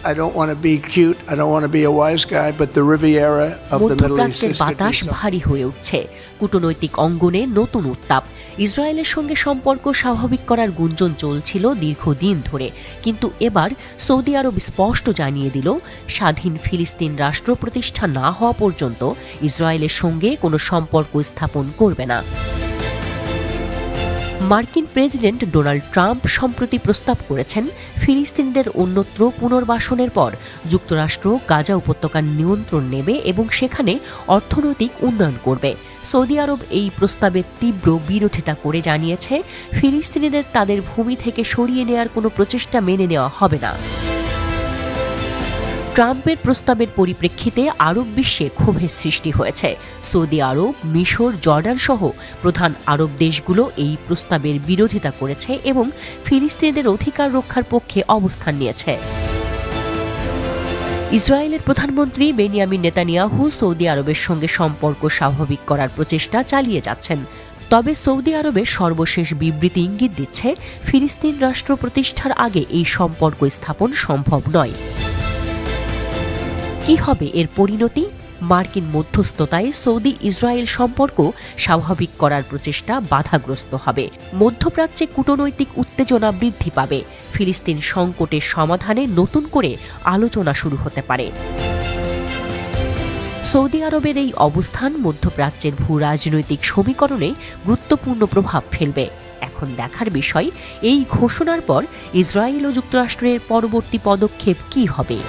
I don't want to be cute, I don't want to be a wise guy, but the Riviera of the Middle East is বাতাস ভারী হয়ে উঠছে। কূটনৈতিক অঙ্গনে নতুন উত্তাপ। ইসরায়েলের সঙ্গে সম্পর্ক স্বাভাবিক করার গুঞ্জন চলছিল দীর্ঘদিন ধরে, কিন্তু এবার সৌদি আরব স্পষ্ট জানিয়ে দিল, স্বাধীন ফিলিস্তিন রাষ্ট্র প্রতিষ্ঠা না হওয়া পর্যন্ত ইসরায়েলের সঙ্গে কোনো সম্পর্ক স্থাপন করবে না। মার্কিন প্রেসিডেন্ট ডোনাল্ড ট্রাম্প সম্প্রতি প্রস্তাব করেছেন, ফিলিস্তিনিদের অন্যত্র পুনর্বাসনের পর যুক্তরাষ্ট্র গাজা উপত্যকার নিয়ন্ত্রণ নেবে এবং সেখানে অর্থনৈতিক উন্নয়ন করবে। সৌদি আরব এই প্রস্তাবের তীব্র বিরোধিতা করে জানিয়েছে, ফিলিস্তিনিদের তাদের ভূমি থেকে সরিয়ে নেওয়ার কোনো প্রচেষ্টা মেনে নেওয়া হবে না। ট্রাম্পের প্রস্তাবের পরিপ্রেক্ষিতে আরব বিশ্বে ক্ষোভের সৃষ্টি হয়েছে। সৌদি আরব, মিশর, জর্ডান সহ প্রধান আরব দেশগুলো এই প্রস্তাবের বিরোধিতা করেছে এবং ফিলিস্তিনিদের অধিকার রক্ষার পক্ষে অবস্থান নিয়েছে। ইসরায়েলের প্রধানমন্ত্রী বেনিয়ামিন নেতানিয়াহু সৌদি আরবের সঙ্গে সম্পর্ক স্বাভাবিক করার প্রচেষ্টা চালিয়ে যাচ্ছেন। তবে সৌদি আরবের সর্বশেষ বিবৃতি ইঙ্গিত দিচ্ছে, ফিলিস্তিন রাষ্ট্র প্রতিষ্ঠার আগে এই সম্পর্ক স্থাপন সম্ভব নয়। কি হবে এর পরিণতি? মার্কিন মধ্যস্থতায় সৌদি ইসরায়েল সম্পর্ক স্বাভাবিক করার প্রচেষ্টা বাধাগ্রস্ত হবে। মধ্যপ্রাচ্যে কূটনৈতিক উত্তেজনা বৃদ্ধি পাবে। ফিলিস্তিন সংকটের সমাধানে নতুন করে আলোচনা শুরু হতে পারে। সৌদি আরবের এই অবস্থান মধ্যপ্রাচ্যের ভূ রাজনৈতিক সমীকরণে গুরুত্বপূর্ণ প্রভাব ফেলবে। এখন দেখার বিষয়, এই ঘোষণার পর ইসরায়েল ও যুক্তরাষ্ট্রের পরবর্তী পদক্ষেপ কী হবে।